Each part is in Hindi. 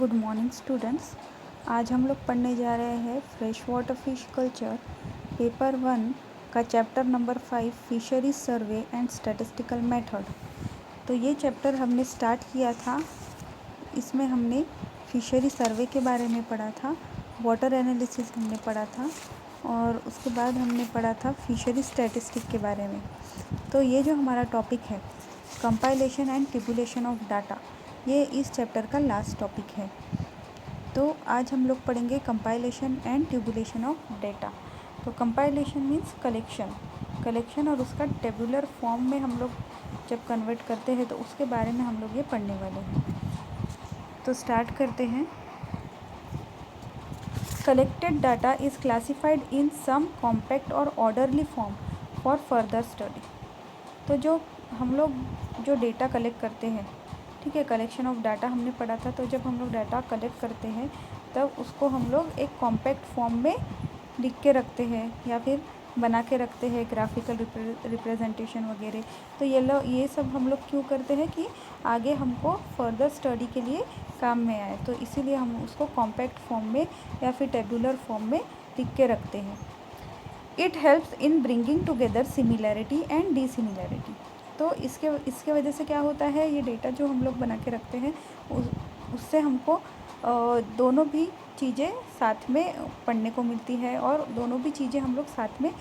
Good morning students. आज हम लोग पढ़ने जा रहे हैं fresh water fish culture paper 1 का chapter number 5 fisheries survey and statistical method. तो ये चैप्टर हमने स्टार्ट किया था। इसमें हमने फिशरी सर्वे के बारे में पढ़ा था, वाटर एनालिसिस हमने पढ़ा था और उसके बाद हमने पढ़ा था फिशरी स्टैटिस्टिक के बारे में। तो ये जो हमारा टॉपिक है compilation and tabulation of data, ये इस चैप्टर का लास्ट टॉपिक है। तो आज हम लोग पढ़ेंगे compilation and tabulation of data. तो कंपाइलेशन मीन्स कलेक्शन और उसका टेबुलर फॉर्म में हम लोग जब कन्वर्ट करते हैं तो उसके बारे में हम लोग ये पढ़ने वाले हैं। तो स्टार्ट करते हैं। Collected data is classified in some compact और orderly form for further study. तो जो हम लोग जो डेटा कलेक्ट करते हैं, ठीक है, कलेक्शन ऑफ डाटा हमने पढ़ा था। तो जब हम लोग डाटा कलेक्ट करते हैं तब उसको हम लोग एक कॉम्पैक्ट फॉर्म में लिख के रखते हैं या फिर बना के रखते हैं, ग्राफिकल रिप्रेजेंटेशन वगैरह। तो ये सब हम लोग क्यों करते हैं कि आगे हमको फर्दर स्टडी के लिए काम में आए। तो इसीलिए हम उसको कॉम्पैक्ट फॉर्म में या फिर टेबुलर फॉर्म में लिख के रखते हैं। It helps in bringing together similarity and dissimilarity. तो इसके वजह से क्या होता है, ये डेटा जो हम लोग बना के रखते हैं उससे हमको दोनों भी चीज़ें साथ में पढ़ने को मिलती है और दोनों भी चीज़ें हम लोग साथ में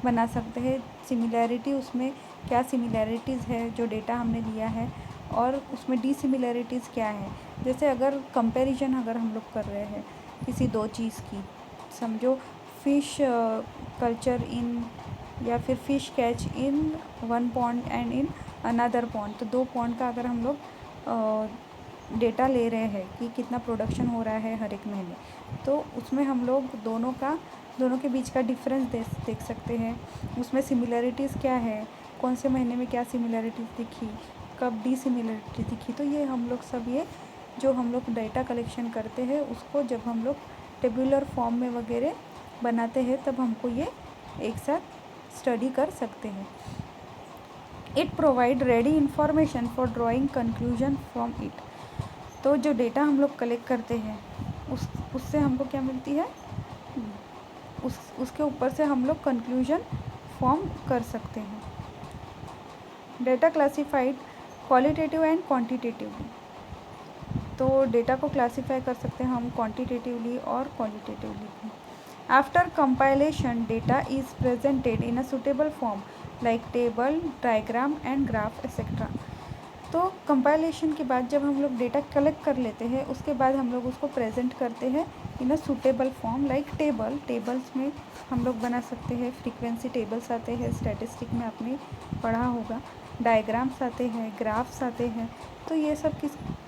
बना सकते हैं। सिमिलैरिटी, उसमें क्या सिमिलैरिटीज़ है जो डेटा हमने लिया है और उसमें डिसिमिलैरिटीज़ क्या है। जैसे अगर कंपैरिजन अगर हम लोग कर रहे हैं किसी दो चीज़ की, समझो फिश कल्चर इन या फिर fish catch in one pond and in another pond. तो दो पॉन्ड का अगर हम लोग डेटा ले रहे हैं कि कितना प्रोडक्शन हो रहा है हर एक महीने, तो उसमें हम लोग दोनों के बीच का डिफरेंस देख सकते हैं। उसमें सिमिलैरिटीज़ क्या है, कौन से महीने में क्या सिमिलैरिटीज़ दिखी, कब डिसिमिलैरिटी दिखी। तो ये हम लोग सब ये जो हम लोग डेटा कलेक्शन करते हैं उसको जब हम लोग टेबुलर फॉर्म में वगैरह बनाते हैं तब हमको ये एक साथ स्टडी कर सकते हैं। It provide ready information for drawing conclusion from it. तो जो डेटा हम लोग कलेक्ट करते हैं उससे हमको क्या मिलती है, उसके ऊपर से हम लोग कंक्लूजन फॉर्म कर सकते हैं। Data classified qualitative and quantitatively. तो डेटा को क्लासीफाई कर सकते हैं हम क्वांटिटेटिवली और क्वालिटेटिवली भी। After compilation data is presented in a suitable form like table, diagram and graph etcetera. तो कंपाइलेशन के बाद जब हम लोग डेटा कलेक्ट कर लेते हैं उसके बाद हम लोग उसको प्रेजेंट करते हैं in a suitable form like tables में हम लोग बना सकते हैं। फ्रीक्वेंसी टेबल्स आते हैं, स्टैटिस्टिक में आपने पढ़ा होगा। डायग्राम्स आते हैं, ग्राफ्स आते हैं। तो ये सब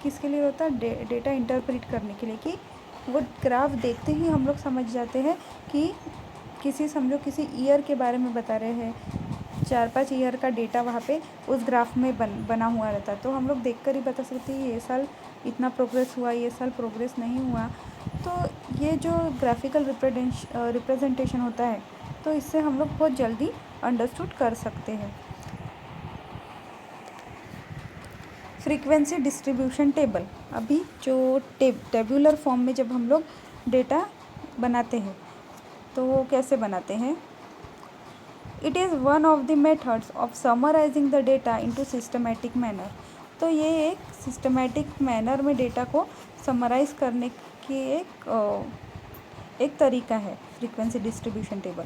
किसके लिए होता है, डेटा इंटरप्रेट करने के लिए, कि वो ग्राफ देखते ही हम लोग समझ जाते हैं कि समझो किसी ईयर के बारे में बता रहे हैं, 4-5 ईयर का डेटा वहाँ पे उस ग्राफ में बना हुआ रहता है। तो हम लोग देखकर ही बता सकते हैं ये साल इतना प्रोग्रेस हुआ, ये साल प्रोग्रेस नहीं हुआ। तो ये जो ग्राफिकल रिप्रेजेंटेशन होता है तो इससे हम लोग बहुत जल्दी अंडरस्टूड कर सकते हैं। Frequency distribution table. अभी जो टेबुलर फॉर्म में जब हम लोग डेटा बनाते हैं तो वो कैसे बनाते हैं, it is one of the methods of summarising the data into systematic manner. तो ये एक सिस्टमैटिक मैनर में डेटा को समराइज करने की एक तरीका है frequency distribution table.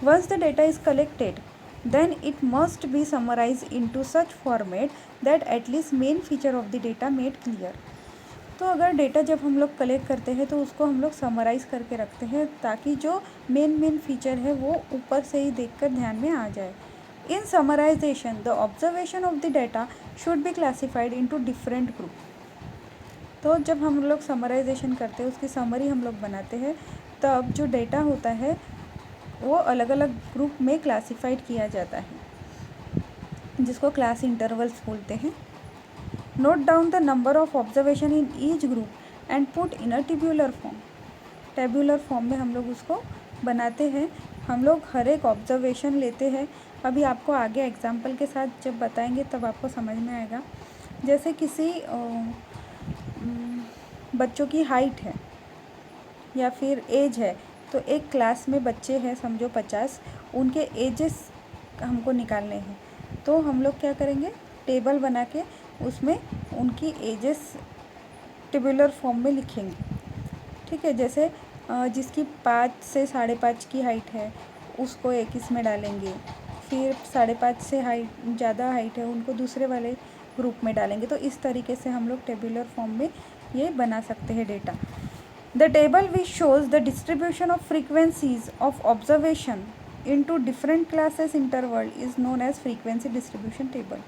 Once the data is collected then it must be summarized into such format that at least main feature of the data made clear। तो अगर डेटा जब हम लोग कलेक्ट करते हैं तो उसको हम लोग समराइज़ करके रखते हैं ताकि जो मेन फीचर है वो ऊपर से ही देखकर ध्यान में आ जाए। In summarisation the observation of the data should be classified into different group. तो जब हम लोग समराइजेशन करते हैं, उसकी समरी हम लोग बनाते हैं, तब जो डेटा होता है वो अलग अलग ग्रुप में क्लासिफाइड किया जाता है, जिसको क्लास इंटरवल्स बोलते हैं। Note down the number of observation in each group and put in a tabular form. Tabular form में हम लोग उसको बनाते हैं। हम लोग हर एक ऑब्जर्वेशन लेते हैं। अभी आपको आगे एग्जाम्पल के साथ जब बताएंगे तब आपको समझ में आएगा। जैसे किसी बच्चों की हाइट है या फिर एज है, तो एक क्लास में बच्चे हैं समझो 50, उनके एजेस हमको निकालने हैं। तो हम लोग क्या करेंगे, टेबल बना के उसमें उनकी एजेस टेबुलर फॉर्म में लिखेंगे। ठीक है, जैसे जिसकी 5 से 5.5 की हाइट है उसको एक इसमें डालेंगे, फिर 5.5 से ज़्यादा हाइट है उनको दूसरे वाले ग्रुप में डालेंगे। तो इस तरीके से हम लोग टेबुलर फॉर्म में ये बना सकते हैं data. The table which shows the distribution of frequencies of observation into different classes interval is known as frequency distribution table.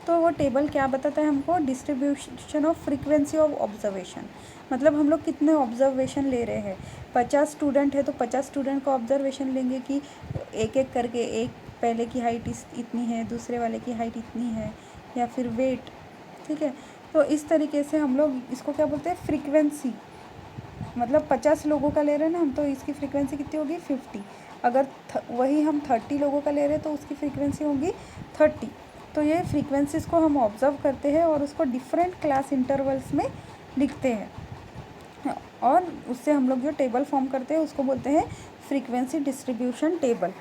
तो वो टेबल क्या बताता है हमको, distribution of frequency of observation, मतलब हम लोग कितने ऑब्जर्वेशन ले रहे हैं। 50 स्टूडेंट है तो 50 स्टूडेंट का ऑब्जर्वेशन लेंगे कि एक एक करके, एक पहले की हाइट इतनी है, दूसरे वाले की हाइट इतनी है, या फिर वेट। ठीक है, तो इस तरीके से हम लोग इसको क्या बोलते हैं, फ्रीक्वेंसी। मतलब 50 लोगों का ले रहे हैं ना हम, तो इसकी फ्रीक्वेंसी कितनी होगी, 50। अगर वही हम 30 लोगों का ले रहे हैं तो उसकी फ्रीक्वेंसी होगी 30। तो ये फ्रीक्वेंसीज को हम ऑब्ज़र्व करते हैं और उसको डिफरेंट क्लास इंटरवल्स में लिखते हैं, और उससे हम लोग जो टेबल फॉर्म करते हैं उसको बोलते हैं frequency distribution table.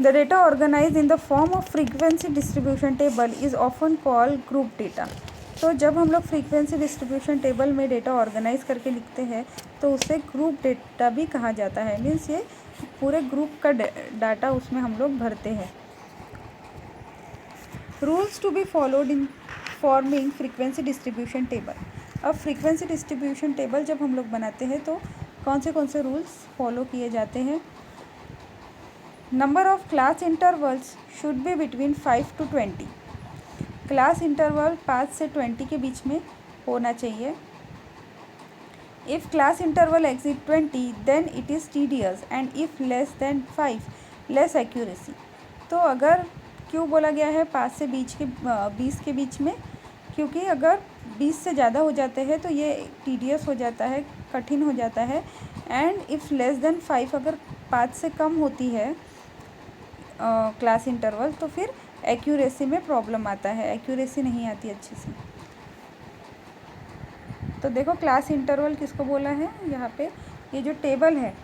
The data organise in the form of frequency distribution table is often called group data. तो जब हम लोग फ्रीक्वेंसी डिस्ट्रीब्यूशन टेबल में डेटा ऑर्गेनाइज करके लिखते हैं तो उसे ग्रुप डेटा भी कहा जाता है। मीन्स ये पूरे ग्रुप का डाटा उसमें हम लोग भरते हैं। Rules to be followed in forming frequency distribution table. अब फ्रीक्वेंसी डिस्ट्रीब्यूशन टेबल जब हम लोग बनाते हैं तो कौन से रूल्स फॉलो किए जाते हैं। Number of class intervals should be between 5 to 20। Class interval 5 से 20 के बीच में होना चाहिए। If class interval exceed 20 then it is tedious and if less than 5 less accuracy. तो अगर क्यों बोला गया है 5 से 20 के बीच में, क्योंकि अगर 20 से ज़्यादा हो जाते हैं तो ये टीडियस हो जाता है, कठिन हो जाता है। एंड इफ़ लेस देन 5, अगर 5 से कम होती है क्लास इंटरवल तो फिर एक्यूरेसी में प्रॉब्लम आता है, एक्यूरेसी नहीं आती अच्छे से। तो देखो क्लास इंटरवल किसको बोला है, यहाँ पे ये जो टेबल है,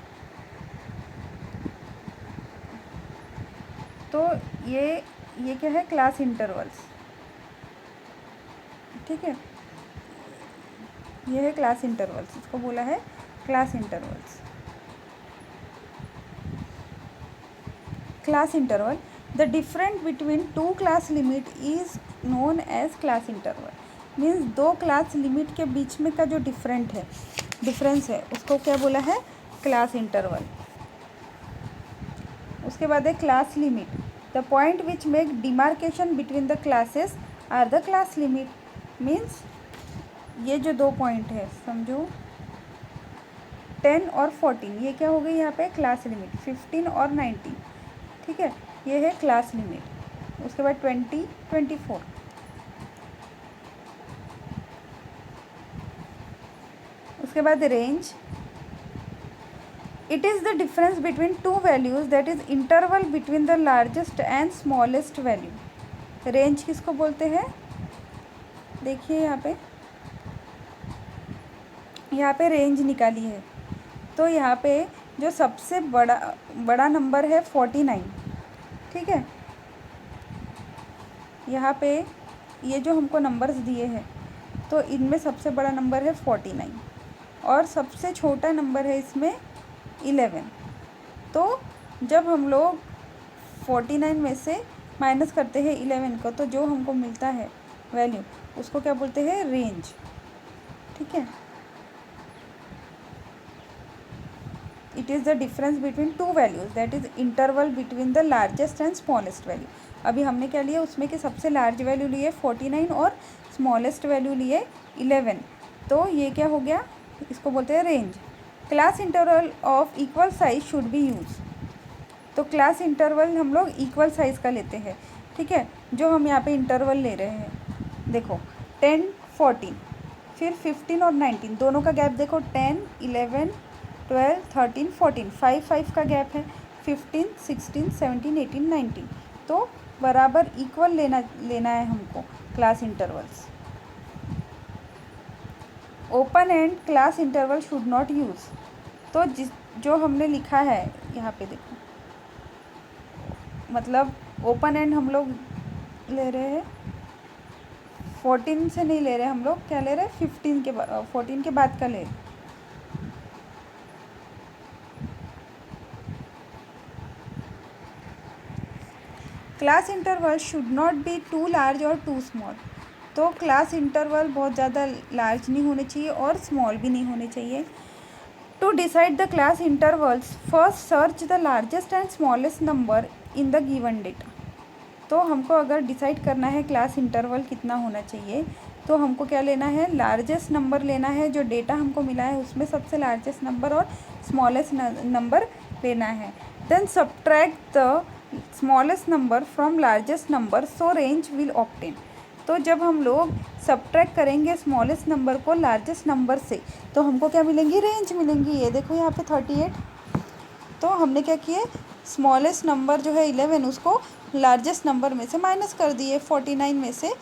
तो ये क्या है, क्लास इंटरवल्स। ठीक है, ये है क्लास इंटरवल्स, इसको बोला है class intervals. Class interval, the difference between 2 class limit is known as class interval. Means 2 class limit के बीच में का जो डिफरेंस है उसको क्या बोला है, क्लास इंटरवल। उसके बाद है class limit, the point which make demarcation between the classes are the class limit. Means ये जो 2 पॉइंट है समझो 10 और 14, ये क्या हो गई यहाँ पे क्लास लिमिट, 15 और 19। ठीक है, ये है क्लास लिमिट। उसके बाद 20, 24। उसके बाद range, it is the difference between 2 values that is interval between the largest and smallest value. Range किसको बोलते हैं, देखिए यहाँ पे रेंज निकाली है। तो यहाँ पे जो सबसे बड़ा नंबर है 49। ठीक है, यहाँ पे ये जो हमको नंबर्स दिए हैं तो इनमें सबसे बड़ा नंबर है 49 और सबसे छोटा नंबर है इसमें 11। तो जब हम लोग 49 में से माइनस करते हैं 11 को तो जो हमको मिलता है वैल्यू उसको क्या बोलते हैं, रेंज। ठीक है, it is the difference between 2 values that is interval between the largest and smallest value. अभी हमने क्या लिया उसमें कि सबसे लार्ज वैल्यू लिए 49 और स्मॉलेस्ट वैल्यू लिए 11। तो ये क्या हो गया, इसको बोलते हैं range. Class interval of equal size should be use. तो क्लास इंटरवल हम लोग इक्वल साइज़ का लेते हैं। ठीक है, जो हम यहाँ पे इंटरवल ले रहे हैं, देखो 10, 14, फिर 15 और 19, दोनों का गैप देखो 10, 11, 12, 13, 14, 5 का गैप है। 15, 16, 17, 18, 19, तो बराबर इक्वल लेना है हमको class intervals. Open and class interval should not use. तो जो हमने लिखा है यहाँ पे देखो, मतलब ओपन एंड हम लोग ले रहे हैं 14 से नहीं ले रहे, हम लोग क्या ले रहे हैं 15 के 14 के बाद का ले रहे। Class interval should not be too large और टू स्मॉल। तो क्लास इंटरवल बहुत ज़्यादा लार्ज नहीं होने चाहिए और स्मॉल भी नहीं होने चाहिए। To decide the class intervals first search the largest and smallest number in the given data. तो हमको अगर डिसाइड करना है क्लास इंटरवल कितना होना चाहिए, तो हमको क्या लेना है, लार्जेस्ट नंबर लेना है, जो डेटा हमको मिला है उसमें सबसे लार्जेस्ट नंबर और स्मॉलेस्ट नंबर लेना है। Then subtract the smallest number from largest number so range will obtain. तो जब हम लोग सब्ट्रैक्ट करेंगे स्मॉलेस्ट नंबर को लार्जेस्ट नंबर से, तो हमको क्या मिलेंगी, रेंज मिलेंगी। ये देखो यहाँ पे 38। तो हमने क्या किए, स्मॉलेस्ट नंबर जो है 11 उसको लार्जेस्ट नंबर में से माइनस कर दिए, 49 में से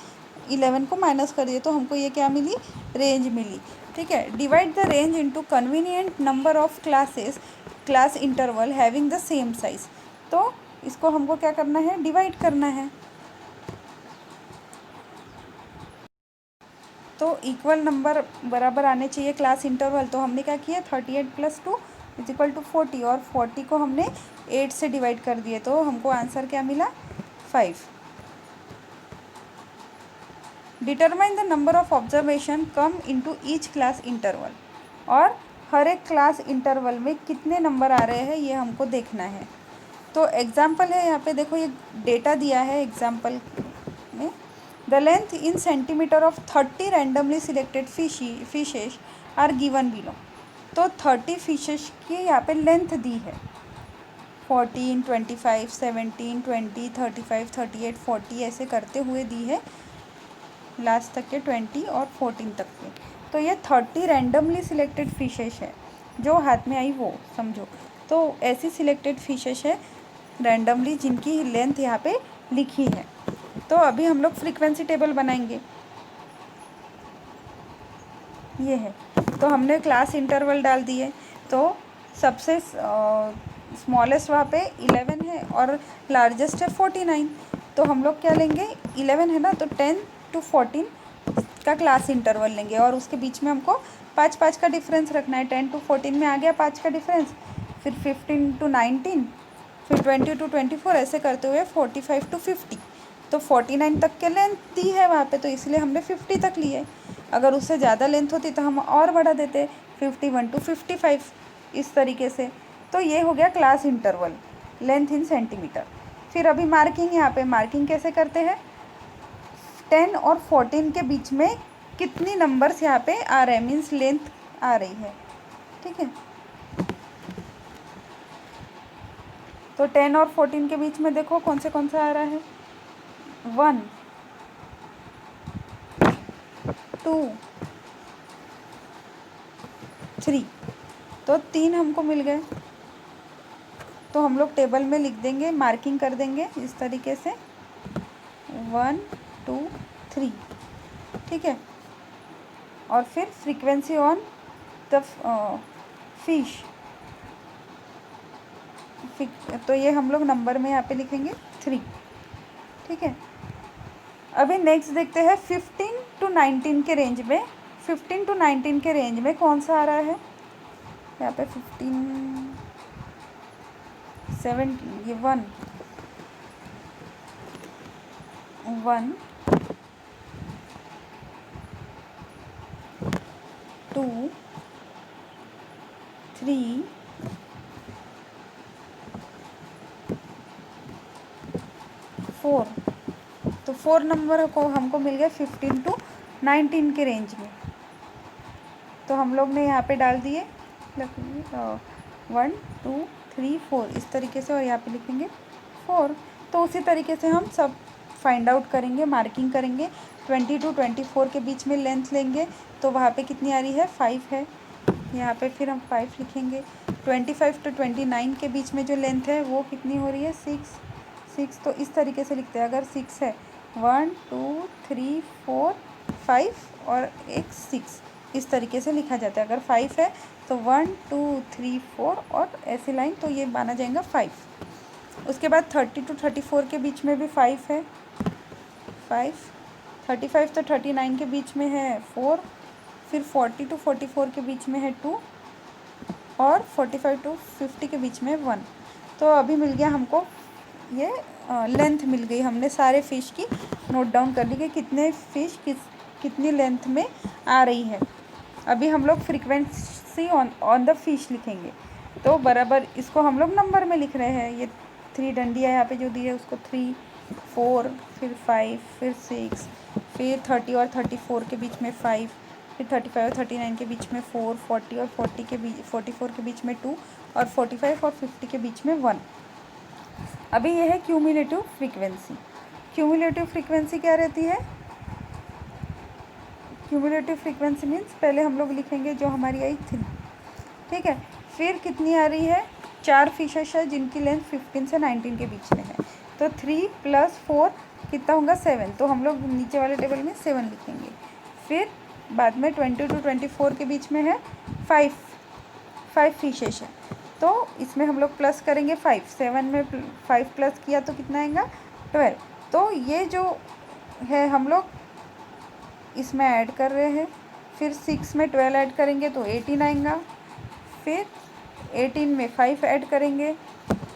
11 को माइनस कर दिए, तो हमको ये क्या मिली, रेंज मिली। ठीक है। Divide the range into convenient number of classes class interval having the same size. तो इसको हमको क्या करना है, डिवाइड करना है। तो इक्वल नंबर बराबर आने चाहिए क्लास इंटरवल। तो हमने क्या किया, 38 + 2 = 40 और 40 को हमने 8 से डिवाइड कर दिए, तो हमको आंसर क्या मिला, 5। Determine the number of observation come into each class interval. और हर एक क्लास इंटरवल में कितने नंबर आ रहे हैं ये हमको देखना है। तो एग्जाम्पल है यहाँ पे देखो, ये डेटा दिया है एग्जाम्पल में। The length in centimetre of 30 randomly selected fishes are given below. तो 30 फिशेस की यहाँ पे लेंथ दी है, 14, 25, 17, 20, 35, 38, 40 ऐसे करते हुए दी है, लास्ट तक के 20 और 14 तक के। तो ये 30 रैंडमली सिलेक्टेड फिशेस है, जो हाथ में आई वो समझो। तो ऐसी सिलेक्टेड फिशेस है रैंडमली जिनकी लेंथ यहाँ पे लिखी है। तो अभी हम लोग फ्रीक्वेंसी टेबल बनाएंगे, ये है। तो हमने क्लास इंटरवल डाल दिए, तो सबसे स्मॉलेस्ट वहाँ पे 11 है और लार्जेस्ट है 49। तो हम लोग क्या लेंगे, 11 है ना, तो 10 to 14 का क्लास इंटरवल लेंगे और उसके बीच में हमको 5 का डिफरेंस रखना है। 10 to 14 में आ गया 5 का डिफरेंस, फिर 15 to 19, फिर 20 to 24 ऐसे करते हुए 45 to 50। तो 49 तक के लेंथ दी है वहाँ पे, तो इसलिए हमने 50 तक लिए। अगर उससे ज़्यादा लेंथ होती तो हम और बढ़ा देते, 51 to 55 इस तरीके से। तो ये हो गया class interval, length in centimetre. फिर अभी मार्किंग, यहाँ पे मार्किंग कैसे करते हैं, 10 और 14 के बीच में कितनी नंबर्स यहाँ पे आ रहे हैं, मीन्स लेंथ आ रही है। ठीक है। तो 10 और 14 के बीच में देखो कौन सा आ रहा है, 1, 2, 3। तो 3 हमको मिल गए। तो हम लोग टेबल में लिख देंगे, मार्किंग कर देंगे इस तरीके से, 1, 2, 3। ठीक है। और फिर फ्रीक्वेंसी ऑन द फिश, तो ये हम लोग नंबर में यहाँ पे लिखेंगे 3। ठीक है। अभी नेक्स्ट देखते हैं 15 to 19 के रेंज में। 15 to 19 के रेंज में कौन सा आ रहा है, यहाँ पे 15, 17, ये 1, 2, 3, 4। तो 4 नंबर को हमको मिल गया 15 to 19 के रेंज में। तो हम लोग ने यहाँ पे डाल दिए 1, 2, 3, 4 इस तरीके से, और यहाँ पे लिखेंगे 4। तो उसी तरीके से हम सब फाइंड आउट करेंगे, मार्किंग करेंगे। 20 to 24 के बीच में लेंथ लेंगे, तो वहाँ पे कितनी आ रही है, 5 है। यहाँ पे फिर हम 5 लिखेंगे। 25 to 29 के बीच में जो लेंथ है वो कितनी हो रही है, 6। तो इस तरीके से लिखते हैं। अगर 6 है, 1, 2, 3, 4, 5 और एक 6, इस तरीके से लिखा जाता है। अगर 5 है तो 1 2 3 4 और ऐसी लाइन, तो ये माना जाएगा 5। उसके बाद 30 to 34 के बीच में भी 5 है, 5। 35 तो 39 के बीच में है 4। फिर 40 to 44 के बीच में है 2 और 45 to 50 के बीच में 1। तो अभी मिल गया हमको ये लेंथ मिल गई। हमने सारे फ़िश की नोट डाउन कर ली कि कितने फ़िश कितनी लेंथ में आ रही है। अभी हम लोग फ्रीक्वेंसी ऑन द फिश लिखेंगे। तो बराबर इसको हम लोग नंबर में लिख रहे हैं। ये 3 डंडियाँ यहाँ पे जो दी है उसको 3 4 फिर 5 फिर 6 फिर 30 और 34 के बीच में 5 फिर 35 और 39 के बीच में 4 40 और 44 के बीच में 2 और 45 और 50 के बीच में 1। अभी यह है क्यूमुलेटिव फ्रीक्वेंसी। क्यूमुलेटिव फ्रीक्वेंसी क्या रहती है? क्यूमुलेटिव फ्रीक्वेंसी मीन्स पहले हम लोग लिखेंगे जो हमारी आई 3, ठीक है। फिर कितनी आ रही है? 4 फिशेस है जिनकी लेंथ 15 से 19 के बीच में है। तो 3 + 4 कितना होगा? 7। तो हम लोग नीचे वाले टेबल में 7 लिखेंगे। फिर बाद में 20 to 24 के बीच में है 5 फिशेस है। तो इसमें हम लोग प्लस करेंगे 5। 7 में 5 प्लस किया तो कितना आएगा? 12। तो ये जो है हम लोग इसमें ऐड कर रहे हैं। फिर 6 में 12 ऐड करेंगे तो 18 आएगा। फिर 18 में 5 ऐड करेंगे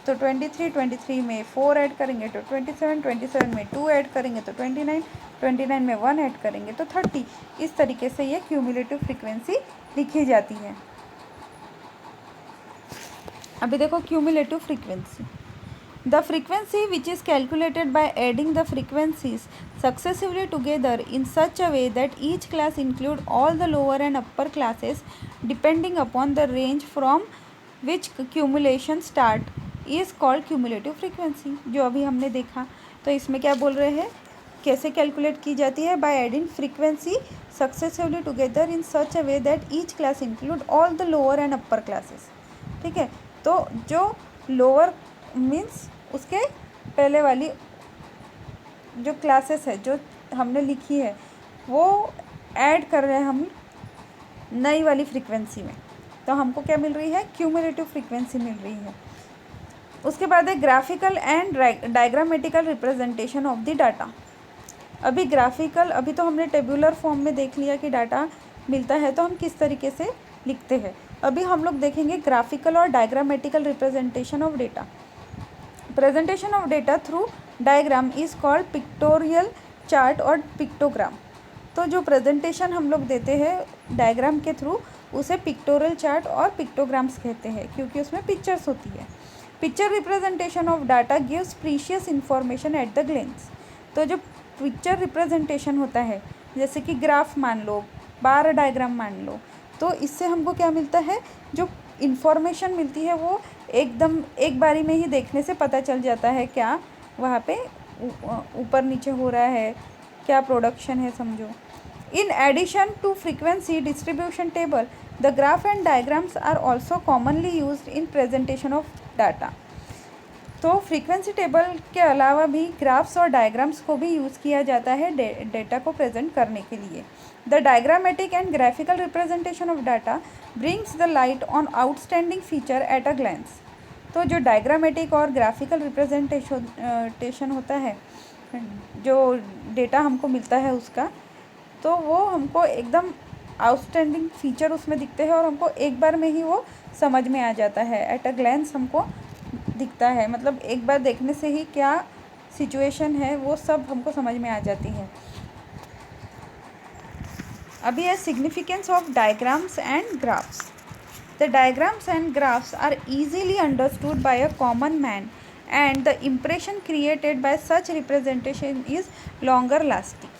तो 23, 23 में 4 ऐड करेंगे तो 27, 27 में 2 ऐड करेंगे तो 29, 29 में 1 ऐड करेंगे तो 30। इस तरीके से ये क्यूमुलेटिव फ्रीक्वेंसी लिखी जाती है। अभी देखो cumulative frequency. The frequency which is calculated by adding the frequencies successively together in such a way that each class include all the lower and upper classes depending upon the range from which accumulation start is called cumulative frequency। जो अभी हमने देखा, तो इसमें क्या बोल रहे हैं, कैसे कैलकुलेट की जाती है? by adding frequency successively together in such a way that each class include all the lower and upper classes। ठीक है, तो जो लोअर मीन्स उसके पहले वाली जो क्लासेस है जो हमने लिखी है वो ऐड कर रहे हैं हम नई वाली फ्रीक्वेंसी में। तो हमको क्या मिल रही है? क्यूमुलेटिव फ्रीक्वेंसी मिल रही है। उसके बाद है graphical and diagrammatical representation of the data. अभी ग्राफिकल, अभी तो हमने टेबुलर फॉर्म में देख लिया कि डाटा मिलता है तो हम किस तरीके से लिखते हैं। अभी हम लोग देखेंगे ग्राफिकल और diagrammatical representation of data. Presentation of data through diagram is called pictorial chart और पिक्टोग्राम। तो जो प्रेजेंटेशन हम लोग देते हैं डायग्राम के थ्रू उसे पिक्टोरियल चार्ट और पिक्टोग्राम्स कहते हैं, क्योंकि उसमें पिक्चर्स होती है। Picture representation of data gives precious information at the glens. तो जो पिक्चर रिप्रेजेंटेशन होता है, जैसे कि ग्राफ मान लो, बार डायग्राम मान लो, तो इससे हमको क्या मिलता है? जो इन्फॉर्मेशन मिलती है वो एकदम एक बारी में ही देखने से पता चल जाता है क्या वहाँ पे ऊपर नीचे हो रहा है, क्या प्रोडक्शन है, समझो। In addition to frequency distribution table the graph and diagrams are also commonly used in presentation of data. तो फ्रीक्वेंसी टेबल के अलावा भी ग्राफ्स और डायग्राम्स को भी यूज़ किया जाता है डेटा को प्रेजेंट करने के लिए। The diagrammatic and graphical representation of data brings the light on outstanding feature at a glance. तो जो डायग्रामेटिक और ग्राफिकल रिप्रेजेंटेशन होता है, जो डेटा हमको मिलता है उसका, तो वो हमको एकदम आउटस्टैंडिंग फीचर उसमें दिखते हैं और हमको एक बार में ही वो समझ में आ जाता है। एट अ ग्लैंस हमको दिखता है, मतलब एक बार देखने से ही क्या सिचुएशन है वो सब हमको समझ में आ जाती है। अभी है significance of diagrams and graphs. The diagrams and graphs are easily understood by a common man and the impression created by such representation is longer lasting।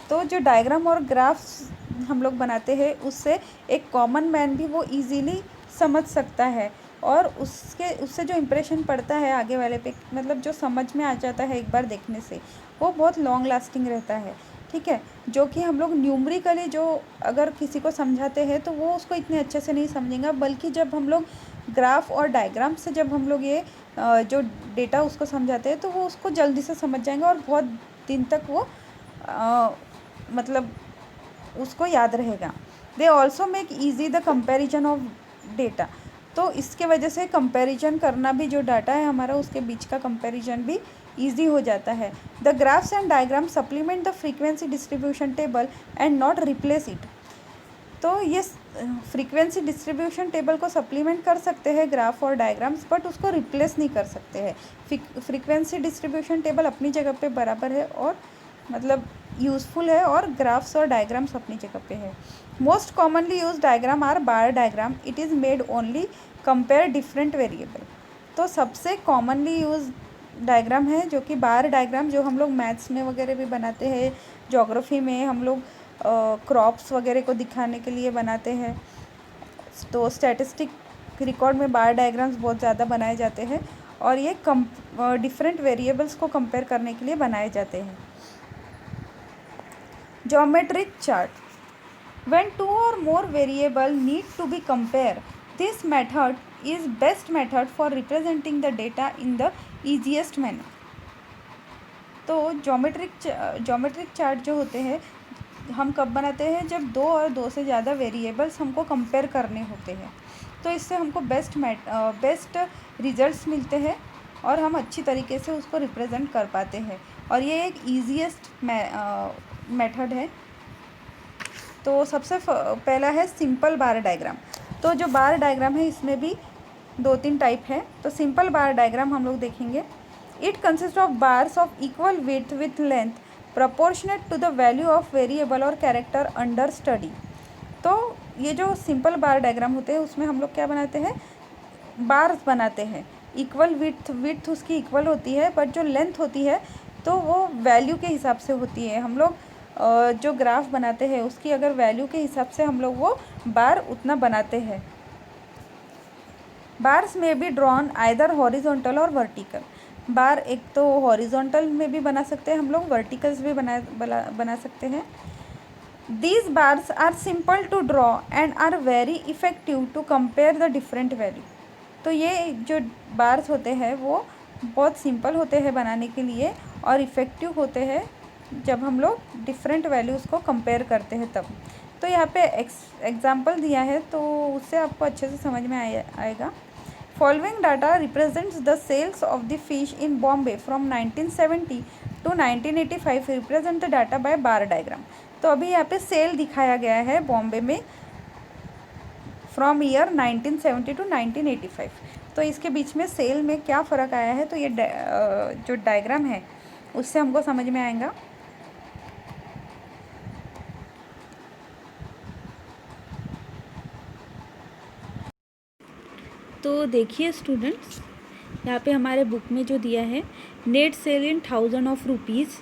तो जो डायग्राम और ग्राफ्स हम लोग बनाते हैं उससे एक कॉमन मैन भी वो इजीली समझ सकता है और उससे जो इम्प्रेशन पड़ता है आगे वाले पे, मतलब जो समझ में आ जाता है एक बार देखने से, वो बहुत लॉन्ग लास्टिंग रहता है। ठीक है, जो कि हम लोग न्यूमरिकली जो अगर किसी को समझाते हैं तो वो उसको इतने अच्छे से नहीं समझेगा, बल्कि जब हम लोग ग्राफ और डायग्राम से जब हम लोग ये जो डेटा उसको समझाते हैं तो वो उसको जल्दी से समझ जाएंगे और बहुत दिन तक वो मतलब उसको याद रहेगा। They also make easy the comparison of data, तो इसके वजह से कंपैरिजन करना भी, जो डाटा है हमारा उसके बीच का कंपैरिजन भी ईजी हो जाता है। The graphs and diagram supplement the frequency distribution table and not replace it. तो ये फ्रीक्वेंसी डिस्ट्रीब्यूशन टेबल को सप्लीमेंट कर सकते हैं ग्राफ और डायग्राम्स, बट उसको रिप्लेस नहीं कर सकते हैं। फ्रीक्वेंसी डिस्ट्रीब्यूशन टेबल अपनी जगह पे बराबर है और मतलब यूज़फुल है, और ग्राफ्स और डायग्राम्स अपनी जगह पे है। Most commonly use diagram are bar diagram, it is made only compare different variable. तो सबसे कॉमनली यूज डायग्राम है जो कि बार डायग्राम, जो हम लोग मैथ्स में वगैरह भी बनाते हैं, ज्योग्राफी में हम लोग क्रॉप्स वगैरह को दिखाने के लिए बनाते हैं। तो स्टैटिस्टिक रिकॉर्ड में बार डायग्राम्स बहुत ज़्यादा बनाए जाते हैं, और ये डिफरेंट वेरिएबल्स को कंपेयर करने के लिए बनाए जाते हैं। Geometric chart, when two or more variable need to be compared, this method is best method for representing the data in the easiest manner। तो ज्योमेट्रिक चार्ट जो होते हैं हम कब बनाते हैं, जब दो और दो से ज़्यादा वेरिएबल्स हमको कंपेयर करने होते हैं, तो इससे हमको बेस्ट रिजल्ट्स मिलते हैं और हम अच्छी तरीके से उसको रिप्रेजेंट कर पाते हैं, और ये एक ईजीएस्ट मेथड है। तो सबसे पहला है सिंपल बार डायग्राम। तो जो बार डायग्राम है इसमें भी 2-3 टाइप है। तो सिंपल बार डायग्राम हम लोग देखेंगे। It consist of bars of equal width with length proportionate to the value of variable और कैरेक्टर अंडर स्टडी। तो ये जो सिंपल बार डायग्राम होते हैं उसमें हम लोग क्या बनाते हैं, बार्स बनाते हैं। इक्वल विड्थ उसकी इक्वल होती है, बट जो लेंथ होती है तो वो वैल्यू के हिसाब से होती है। हम लोग जो ग्राफ बनाते हैं उसकी अगर वैल्यू के हिसाब से हम लोग वो बार उतना बनाते हैं। बार्स में भी ड्रॉन आइदर हॉरिजॉन्टल और वर्टिकल। बार एक तो हॉरिजॉन्टल में भी बना सकते हैं हम लोग, वर्टिकल्स भी बना सकते हैं। These bars are simple to draw and are very effective to compare the different value. तो ये जो बार्स होते हैं वो बहुत सिंपल होते हैं बनाने के लिए और इफ़ेक्टिव होते हैं जब हम लोग डिफरेंट वैल्यूज़ को कंपेयर करते हैं तब। तो यहाँ पे एग्जाम्पल दिया है तो उससे आपको अच्छे से समझ में आएगा। Following data represents the sales of the fish in Bombay from 1970 to 1985 represent the data by bar diagram. तो अभी यहाँ पे सेल दिखाया गया है बॉम्बे में फ्रॉम ईयर 1970 टू 1985। तो इसके बीच में सेल में क्या फ़र्क आया है, तो ये जो डायग्राम है उससे हमको समझ में आएगा। तो देखिए स्टूडेंट्स, यहाँ पे हमारे बुक में जो दिया है net cell in 1000 of rupees.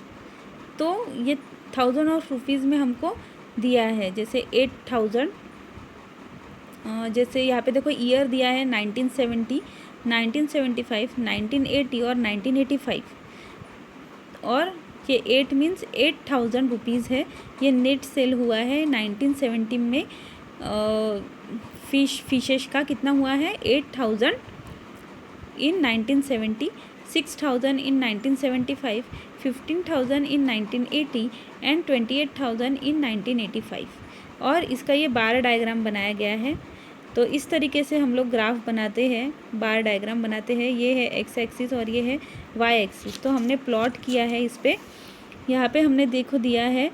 तो ये 1000 ऑफ रुपीज़ में हमको दिया है, जैसे 8000, जैसे यहाँ पे देखो ईयर दिया है 1970, 1975, 1980 और 1985, और ये 8 मीन्स 8000 रुपीज़ है। ये नेट सेल हुआ है 1970 में। फिशेस का कितना हुआ है, 8000 इन 1970, 6000 इन 1975, 15000 इन 1980 एंड 28000 इन 1985। और इसका ये बार डायग्राम बनाया गया है। तो इस तरीके से हम लोग ग्राफ बनाते हैं, बार डायग्राम बनाते हैं। ये है एक्स एक्सिस और ये है वाई एक्सिस। तो हमने प्लॉट किया है इस पर। यहाँ पे हमने देखो दिया है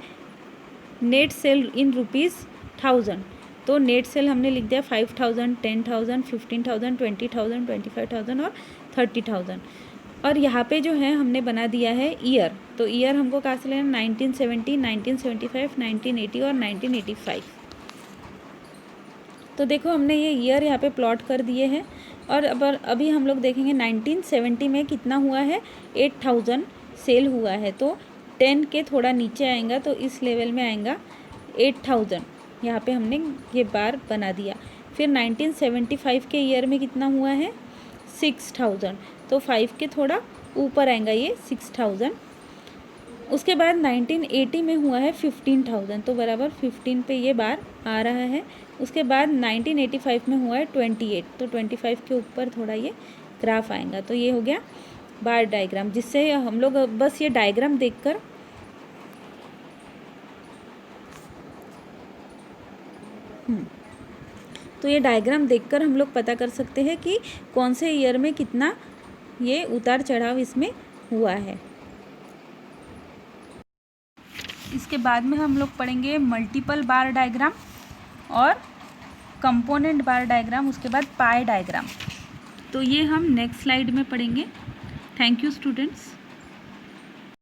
नेट सेल इन रुपीज़ 1000। तो नेट सेल हमने लिख दिया 5000, 10,000, 15,000, 20,000, 25,000 और 30,000। और यहाँ पे जो है हमने बना दिया है ईयर। तो ईयर हमको कहाँ से लेना, 1970, 1975, 1980 और 1985। तो देखो हमने ये ईयर यहाँ पे प्लॉट कर दिए हैं। और अभी हम लोग देखेंगे 1970 में कितना हुआ है, 8000 सेल हुआ है। तो 10 के थोड़ा नीचे आएगा तो इस लेवल में आएगा 8000। यहाँ पे हमने ये बार बना दिया। फिर 1975 के ईयर में कितना हुआ है, 6000। तो 5 के थोड़ा ऊपर आएगा ये 6000। उसके बाद 1980 में हुआ है 15,000, तो बराबर 15 पे ये बार आ रहा है। उसके बाद 1985 में हुआ है 28, तो 25 के ऊपर थोड़ा ये ग्राफ आएगा। तो ये हो गया बार डायग्राम, जिससे हम लोग बस ये डायग्राम देखकर तो ये डायग्राम देखकर हम लोग पता कर सकते हैं कि कौन से ईयर में कितना ये उतार चढ़ाव इसमें हुआ है। इसके बाद में हम लोग पढ़ेंगे मल्टीपल बार डायग्राम और कंपोनेंट बार डायग्राम, उसके बाद पाई डायग्राम। तो ये हम नेक्स्ट स्लाइड में पढ़ेंगे। Thank you students.